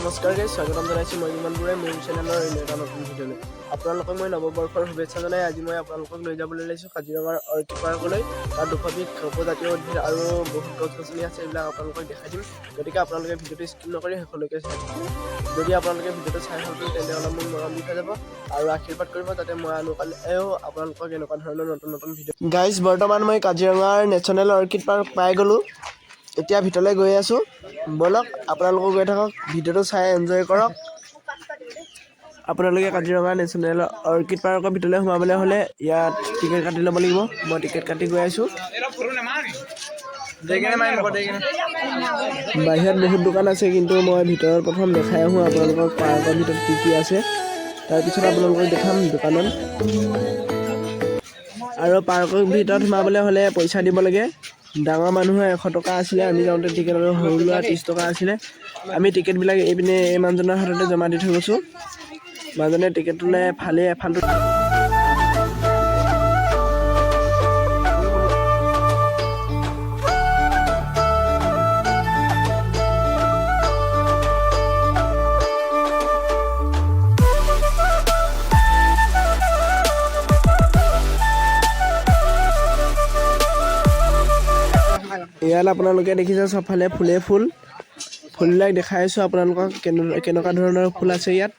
নমস্কাৰ গাইজ, স্বাগতম জনাইছোঁ মই ইমানবোৰে মোৰ চেনেলৰ এটা নতুন ভিডিঅ'লৈ। আপোনালোকক মই নৱবৰ্ষৰ শুভেচ্ছা জনাই আজি মই আপোনালোকক লৈ যাবলৈ লৈছোঁ কাজিৰঙাৰ অৰ্কিড পাৰ্কলৈ। তাত 200বিধ উপজাতীয় উদ্ভিদ আৰু বহুত গছ-গছনি আছে, এইবিলাক আপোনালোকক দেখাই দিম। গতিকে আপোনালোকে ভিডিঅ'টো স্কিপ নকৰি শেষলৈকে চাই থাকিব। যদি আপোনালোকে ভিডিঅ'টো চাই ভাল পায় তেন্তে অলপ মোক মৰম দি থৈ যাব আৰু আশীৰ্বাদ কৰিব যাতে মই আনুকালেও আপোনালোকক এনেকুৱা ধৰণৰ নতুন ভিডিঅ'। গাইজ, বৰ্তমান মই কাজিৰঙাৰ নেশ্যনেল অৰ্কিড পাৰ্ক পাই গ'লোঁ। এতিয়া ভিতৰলৈ গৈ আছোঁ, ব'লক আপোনালোকো গৈ থাকক, ভিডিঅ'টো চাই এনজয় কৰক। আপোনালোকে কাজিৰঙা নেশ্যনেল অৰ্কিড পাৰ্কৰ ভিতৰলৈ সোমাবলৈ হ'লে ইয়াত টিকেট কাটি ল'ব লাগিব। মই টিকেট কাটি গৈ আছোঁ। বাহিৰত বহুত দোকান আছে, কিন্তু মই ভিতৰত প্ৰথম দেখাই আহোঁ আপোনালোকক পাৰ্কৰ ভিতৰত কি কি আছে, তাৰপিছত আপোনালোকক দেখাম দোকানত। আৰু পাৰ্কৰ ভিতৰত সোমাবলৈ হ'লে পইচা দিব লাগে। ডাঙৰ মানুহৰ 100 টকা আছিলে, আমি যাওঁতে টিকেট, আৰু সৰু ল'ৰা 30 টকা আছিলে। আমি টিকেটবিলাক এইপিনে এই মানুহজনৰ হাততে জমা দি থৈ গৈছোঁ। মানুহজনে টিকেটটোলৈ ফালি এফালটো ইয়াত আপোনালোকে দেখিছে চবফালে ফুলে ফুলবিলাক দেখাই আছোঁ আপোনালোকক কেনেকুৱা ধৰণৰ ফুল আছে ইয়াত।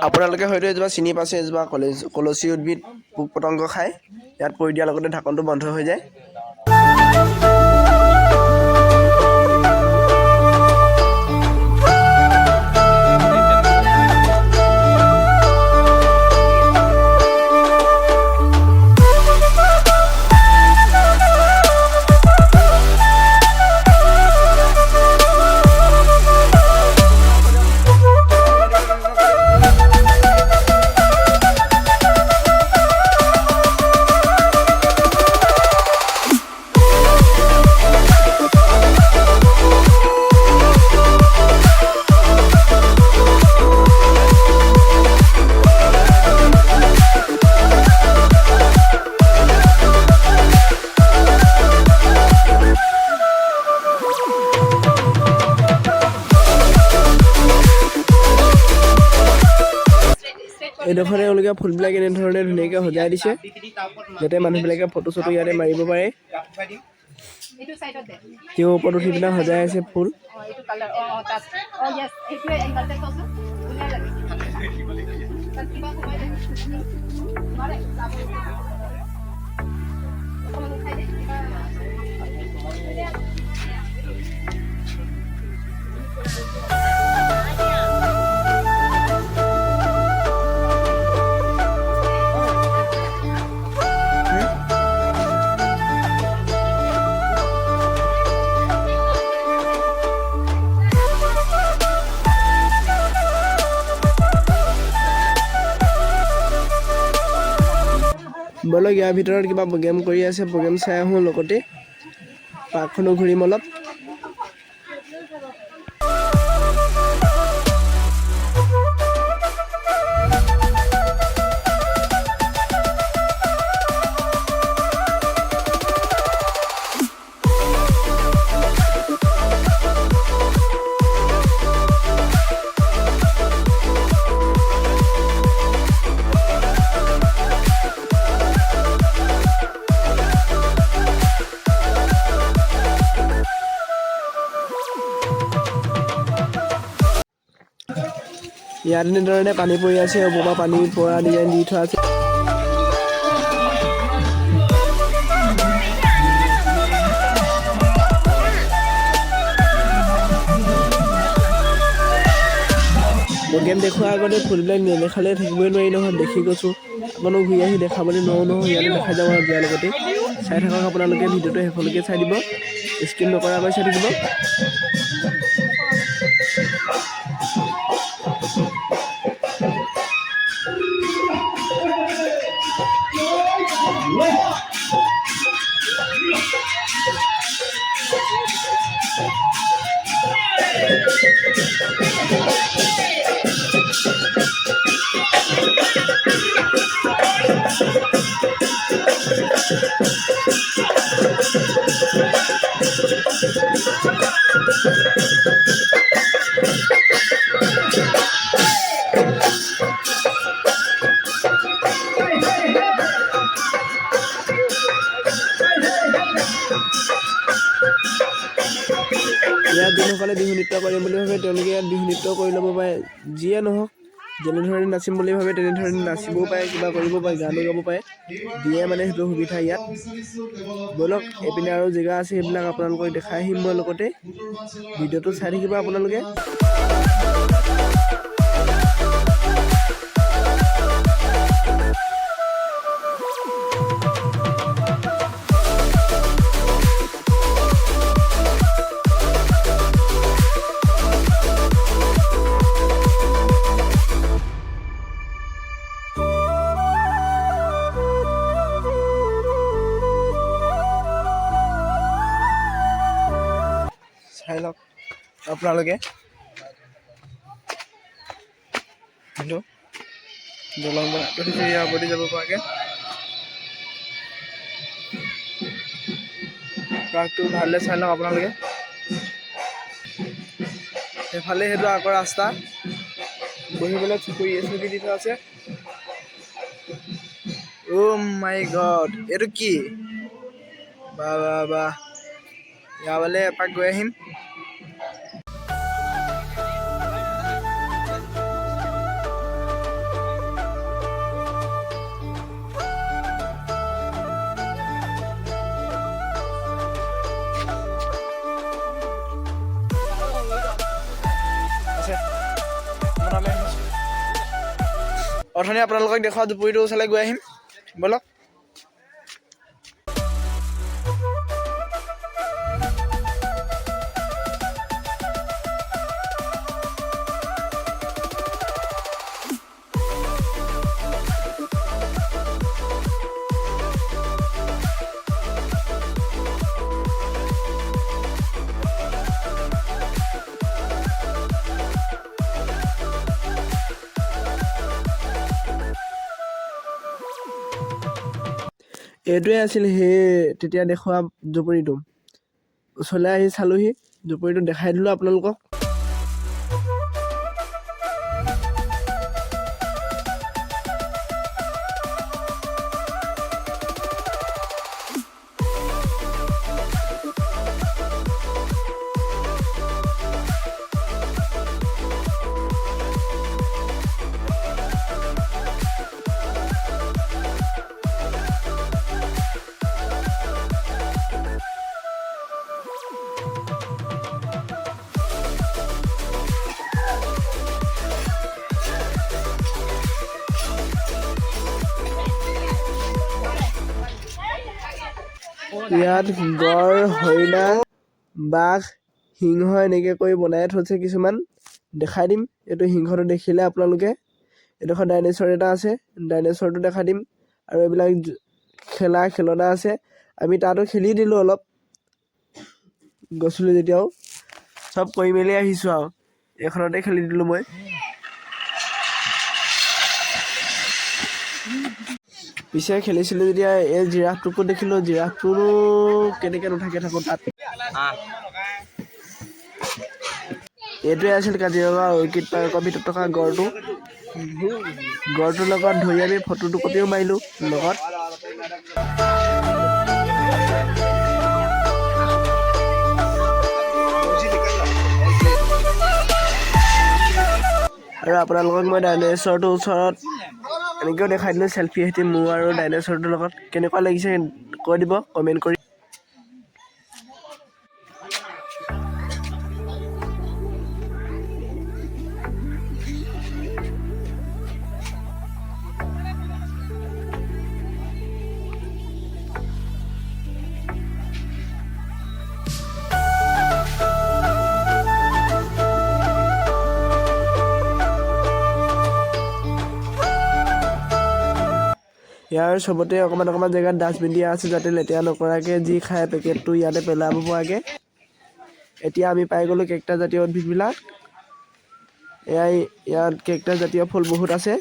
আপোনালোকে হয়তো এজোপা চিনি পাইছে, এজোপা কলচী উদ্ভিদ পোক পতংগ খায়। ইয়াত পৰি দিয়াৰ লগতে ঢাকনটো বন্ধ হৈ যায়। এইডোখৰে এওঁলোকে ফুলবিলাক এনেধৰণে ধুনীয়াকৈ সজাই দিছে, যাতে মানুহবিলাকে ফটো চটো ইয়াতে মাৰিব পাৰে। তেওঁ ওপৰত উঠি পিনে সজাই আছে ফুল। বলক ইয়াৰ ভিতৰত কিবা প্ৰগ্ৰেম কৰি আছে, প্ৰগ্ৰেম চাই আহোঁ, লগতে পাৰ্কখনো ঘূৰিম অলপ। ইয়াত এনেধৰণে পানী পৰি আছে, ওপৰৰ পৰা পানী পৰা ডিজাইন দি থোৱা আছে। গেম দেখুৱাৰ আগতে ফুলবিলাক নেদেখালে থাকিবই নোৱাৰি নহয়, দেখি গৈছোঁ। আপোনালোক ঘূৰি আহি দেখাবলৈ নোৱাৰোঁ নহয়, ইয়াতে দেখাই যাওঁ আৰু দিয়াৰ লগতে চাই থাকক আপোনালোকে ভিডিঅ'টো শেষলৈকে চাই দিব, স্কিপ নকৰাকৈ চাই থাকিব। ইয়াত যোনসকলে বিহু নৃত্য কৰিম বুলি ভাবে তেওঁলোকে ইয়াত বিহু নৃত্য কৰি ল'ব পাৰে। যিয়ে নহওক, যেনেধৰণে নাচিম বুলি ভাবে তেনেধৰণে নাচিবও পাৰে, কিবা কৰিব পাৰে, গানো গাব পাৰে, দিয়ে মানে সেইটো সুবিধা ইয়াত। ব'লক এইপিনে আৰু জেগা আছে, সেইবিলাক আপোনালোকক দেখাই আহিম মই লগতে। ভিডিঅ'টো চাই থাকিব আপোনালোকে। চাই লওক আপোনালোকে। হেল্ল' দলং বনাই ইয়াৰ ওপৰতে যাব পৰাকৈ। ট্ৰাকটো ভালদৰে চাই লওক আপোনালোকে। সেইফালে সেইটো আকৌ ৰাস্তা, বহিবলৈ চকী দি থোৱা আছে। অ' মাই গড, এইটো কি? বাহ ইয়ালৈ এপাক গৈ আহিম। অথনি আপোনালোকক দেখুওৱা দুপৰীটো ওচৰলৈ গৈ আহিম ব'লক। এইটোৱে আছিল সেই তেতিয়া দেখুওৱা জুপুৰিটো। ওচৰলৈ আহি চালোহি, জুপুৰিটো দেখাই দিলোঁ আপোনালোকক। ইয়াত গড়, হৰিণা, বাঘ, সিংহ এনেকৈ কৰি বনাই থৈছে কিছুমান। দেখাই দিম। এইটো সিংহটো দেখিলে আপোনালোকে। এডোখৰ ডাইনেচৰ এটা আছে, ডাইনেচৰটো দেখাই দিম। আৰু এইবিলাক খেলনা আছে, আমি তাতো খেলি দিলোঁ অলপ, গৈছিলোঁ যেতিয়াও। চব কৰি মেলি আহিছোঁ আৰু এইখনতে খেলি দিলোঁ মই। পিছে খেলিছিলোঁ যেতিয়া এই জিৰাফটোকো দেখিলোঁ, জিৰাফটোৰো কেনেকৈ নাথাকে থাকোঁ তাত। এইটোৱে আছিল কাজিৰঙা অৰ্কিড পাৰ্কৰ ভিতৰত থকা গড়টো। গড়টোৰ লগত ধৰি আমি ফটো দুকপিও মাৰিলোঁ লগত। আৰু আপোনালোকক মই ডাইনেছৰটোৰ ওচৰত এনেকৈও দেখাই দিলোঁ চেল্ফি সৈতে মোৰ আৰু ডাইনেছৰটোৰ লগত। কেনেকুৱা লাগিছে কৈ দিব কমেণ্ট কৰি। ইয়াৰ চবতে অকণমান জেগাত ডাষ্টবিন দিয়া আছে যাতে লেতেৰা নকৰাকৈ যি খাই পেকেটটো ইয়াতে পেলাব পৰাকৈ। এতিয়া আমি পাই গ'লোঁ কেকটাছ জাতীয় উদ্ভিদবিলাক। ইয়াত কেকটাছ জাতীয় ফুল বহুত আছে।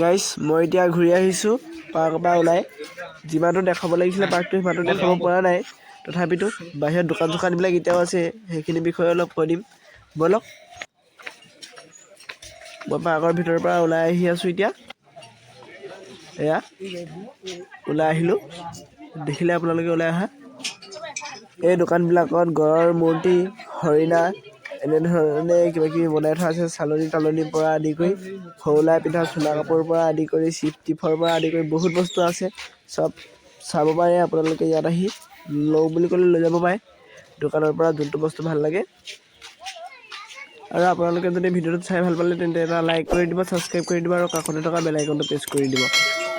গাইছ মই এতিয়া ঘূৰি আহিছোঁ পাৰ্কৰ পৰা ওলাই। যিমানটো দেখাব লাগিছিলে পাৰ্কটো সিমানটো দেখাব পৰা নাই। তথাপিতো বাহিৰত দোকান চোকানবিলাক এতিয়াও আছে, সেইখিনি বিষয়ে অলপ কৈ দিম ব'লক। মই পাৰ্কৰ ভিতৰৰ পৰা ওলাই আহি আছোঁ এতিয়া। এয়া ওলাই আহিলোঁ, দেখিলে আপোনালোকে ওলাই অহা। এই দোকানবিলাকত গড়ৰ মূৰ্তি, হৰিণা এনেধৰণে কিবাকিবি বনাই থোৱা আছে। চালনী তালনিৰ পৰা আদি কৰি সৰুলাই পিন্ধা চোলা কাপোৰৰ পৰা আদি কৰি চিপ টিপৰ পৰা আদি কৰি বহুত বস্তু আছে। চব চাব পাৰে আপোনালোকে ইয়াত আহি। লওঁ বুলি ক'লে লৈ যাব পাৰে দোকানৰ পৰা যোনটো বস্তু ভাল লাগে। আৰু আপোনালোকে যদি ভিডিঅ'টো চাই ভাল পালে তেন্তে এটা লাইক কৰি দিব, ছাবস্ক্ৰাইব কৰি দিব আৰু কাষতে থকা বেল আইকনটো প্ৰেছ কৰি দিব।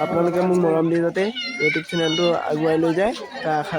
আপোনালোকে মোক মৰম দি যাতে ইউটিউব চেনেলটো আগুৱাই লৈ যায় তাৰ আশা